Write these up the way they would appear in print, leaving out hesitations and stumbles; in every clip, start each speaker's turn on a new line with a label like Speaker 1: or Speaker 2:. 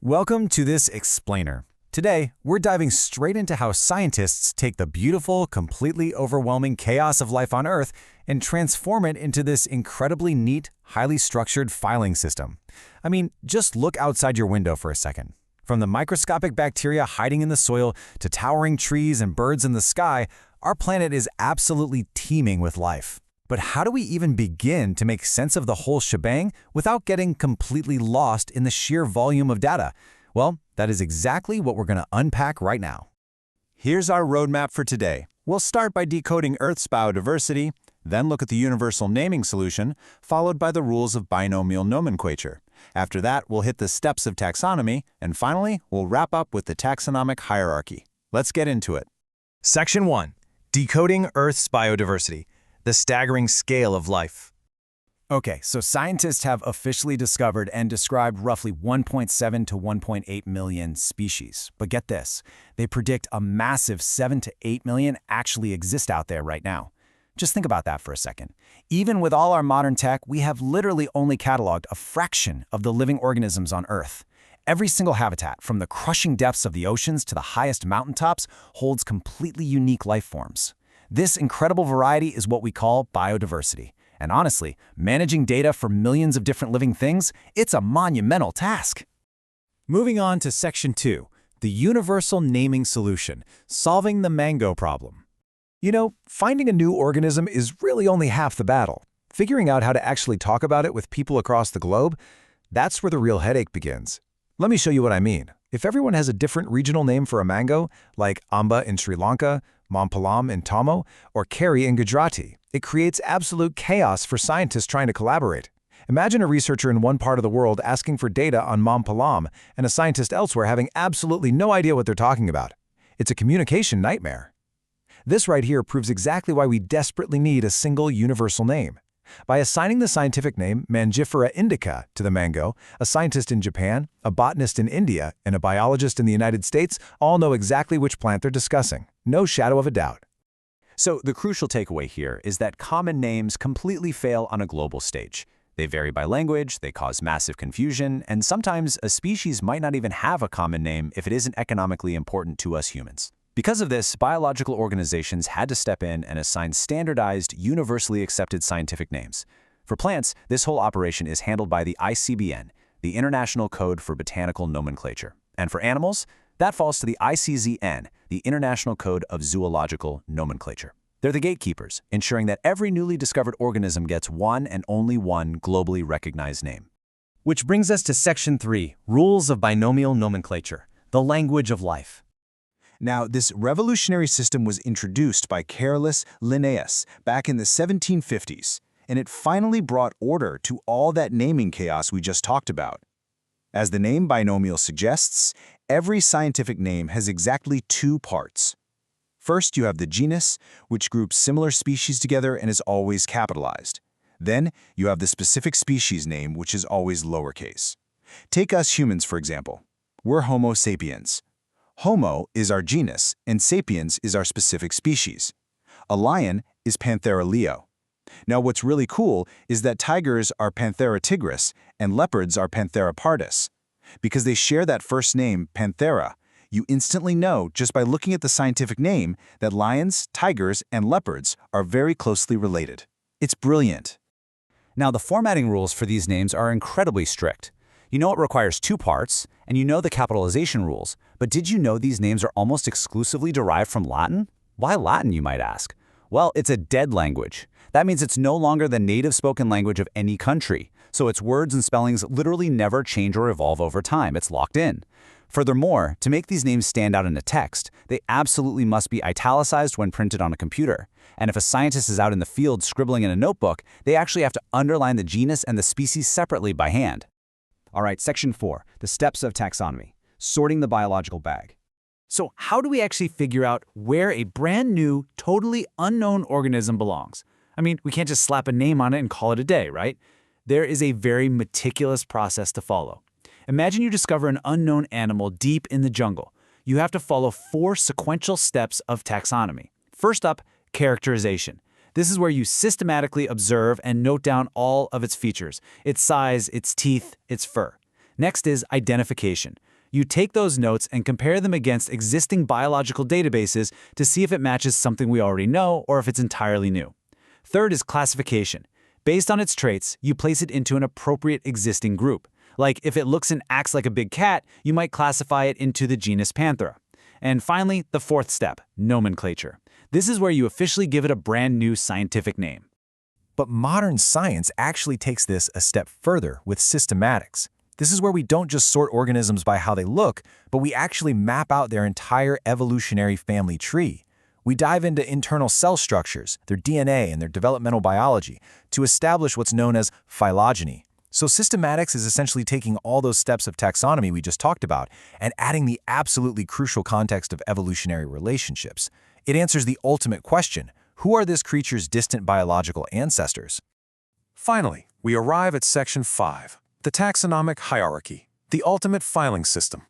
Speaker 1: Welcome to this explainer. Today, we're diving straight into how scientists take the beautiful, completely overwhelming chaos of life on Earth and transform it into this incredibly neat, highly structured filing system. I mean, just look outside your window for a second. From the microscopic bacteria hiding in the soil to towering trees and birds in the sky, our planet is absolutely teeming with life. But how do we even begin to make sense of the whole shebang without getting completely lost in the sheer volume of data? Well, that is exactly what we're going to unpack right now. Here's our roadmap for today. We'll start by decoding Earth's biodiversity, then look at the universal naming solution, followed by the rules of binomial nomenclature. After that, we'll hit the steps of taxonomy, and finally, we'll wrap up with the taxonomic hierarchy. Let's get into it.
Speaker 2: Section 1. Decoding Earth's biodiversity. The staggering scale of life.
Speaker 1: Okay, so scientists have officially discovered and described roughly 1.7 to 1.8 million species. But get this, they predict a massive 7 to 8 million actually exist out there right now. Just think about that for a second. Even with all our modern tech, we have literally only cataloged a fraction of the living organisms on Earth. Every single habitat, from the crushing depths of the oceans to the highest mountaintops, holds completely unique life forms. This incredible variety is what we call biodiversity. And honestly, managing data for millions of different living things, it's a monumental task.
Speaker 2: Moving on to Section 2. The universal naming solution. Solving the mango problem.
Speaker 1: You know, finding a new organism is really only half the battle. Figuring out how to actually talk about it with people across the globe, that's where the real headache begins. Let me show you what I mean. If everyone has a different regional name for a mango, like Amba in Sri Lanka, Mampalam in Tamil, or Koiee in Gujarati, it creates absolute chaos for scientists trying to collaborate. Imagine a researcher in one part of the world asking for data on Mampalam and a scientist elsewhere having absolutely no idea what they're talking about. It's a communication nightmare. This right here proves exactly why we desperately need a single universal name. By assigning the scientific name Mangifera indica to the mango, a scientist in Japan, a botanist in India, and a biologist in the United States all know exactly which plant they're discussing. No shadow of a doubt.
Speaker 3: So the crucial takeaway here is that common names completely fail on a global stage. They vary by language, they cause massive confusion, and sometimes a species might not even have a common name if it isn't economically important to us humans. Because of this, biological organizations had to step in and assign standardized, universally accepted scientific names. For plants, this whole operation is handled by the ICBN, the International Code for Botanical Nomenclature. And for animals, that falls to the ICZN, the International Code of Zoological Nomenclature. They're the gatekeepers, ensuring that every newly discovered organism gets one and only one globally recognized name.
Speaker 2: Which brings us to Section 3. Rules of binomial nomenclature. The language of life.
Speaker 4: Now, this revolutionary system was introduced by Carolus Linnaeus back in the 1750s, and it finally brought order to all that naming chaos we just talked about. As the name binomial suggests, every scientific name has exactly two parts. First, you have the genus, which groups similar species together and is always capitalized. Then, you have the specific species name, which is always lowercase. Take us humans, for example. We're Homo sapiens. Homo is our genus, and sapiens is our specific species. A lion is Panthera leo. Now, what's really cool is that tigers are Panthera tigris and leopards are Panthera pardus. Because they share that first name, Panthera, you instantly know just by looking at the scientific name that lions, tigers, and leopards are very closely related. It's brilliant.
Speaker 3: Now, the formatting rules for these names are incredibly strict. You know it requires two parts, and you know the capitalization rules, but did you know these names are almost exclusively derived from Latin? Why Latin, you might ask? Well, it's a dead language. That means it's no longer the native spoken language of any country, so its words and spellings literally never change or evolve over time. It's locked in. Furthermore, to make these names stand out in a text, they absolutely must be italicized when printed on a computer. And if a scientist is out in the field scribbling in a notebook, they actually have to underline the genus and the species separately by hand.
Speaker 5: All right, Section 4, the steps of taxonomy, sorting the biological bag.
Speaker 2: So how do we actually figure out where a brand new, totally unknown organism belongs? I mean, we can't just slap a name on it and call it a day, right? There is a very meticulous process to follow. Imagine you discover an unknown animal deep in the jungle. You have to follow 4 sequential steps of taxonomy. First up, characterization. This is where you systematically observe and note down all of its features, its size, its teeth, its fur. Next is identification. You take those notes and compare them against existing biological databases to see if it matches something we already know or if it's entirely new. Third is classification. Based on its traits, you place it into an appropriate existing group. Like if it looks and acts like a big cat, you might classify it into the genus Panthera. And finally, the fourth step, nomenclature. This is where you officially give it a brand new scientific name.
Speaker 1: But modern science actually takes this a step further with systematics. This is where we don't just sort organisms by how they look, but we actually map out their entire evolutionary family tree. We dive into internal cell structures, their DNA, and their developmental biology to establish what's known as phylogeny. So systematics is essentially taking all those steps of taxonomy we just talked about and adding the absolutely crucial context of evolutionary relationships. It answers the ultimate question: who are this creature's distant biological ancestors?
Speaker 3: Finally, we arrive at Section 5, the taxonomic hierarchy, the ultimate filing system.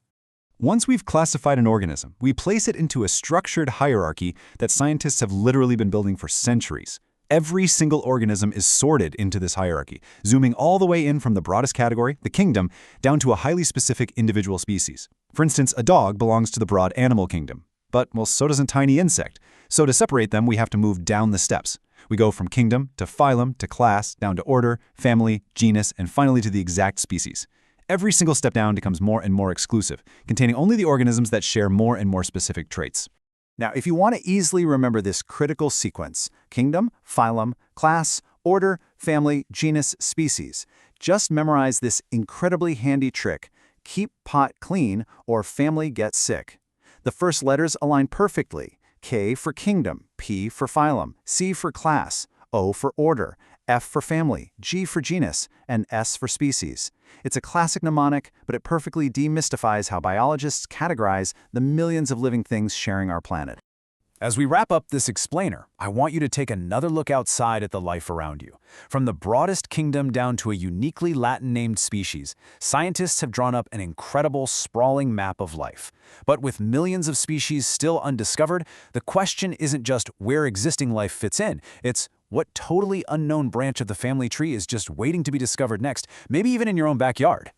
Speaker 4: Once we've classified an organism, we place it into a structured hierarchy that scientists have literally been building for centuries. Every single organism is sorted into this hierarchy, zooming all the way in from the broadest category, the kingdom, down to a highly specific individual species. For instance, a dog belongs to the broad animal kingdom. But, well, so does a tiny insect. So to separate them, we have to move down the steps. We go from kingdom to phylum to class, down to order, family, genus, and finally to the exact species. Every single step down becomes more and more exclusive, containing only the organisms that share more and more specific traits.
Speaker 1: Now, if you want to easily remember this critical sequence, kingdom, phylum, class, order, family, genus, species, just memorize this incredibly handy trick: keep pot clean or family gets sick. The first letters align perfectly: K for kingdom, P for phylum, C for class, O for order, F for family, G for genus, and S for species. It's a classic mnemonic, but it perfectly demystifies how biologists categorize the millions of living things sharing our planet.
Speaker 3: As we wrap up this explainer, I want you to take another look outside at the life around you. From the broadest kingdom down to a uniquely Latin-named species, scientists have drawn up an incredible, sprawling map of life. But with millions of species still undiscovered, the question isn't just where existing life fits in, it's what totally unknown branch of the family tree is just waiting to be discovered next, maybe even in your own backyard.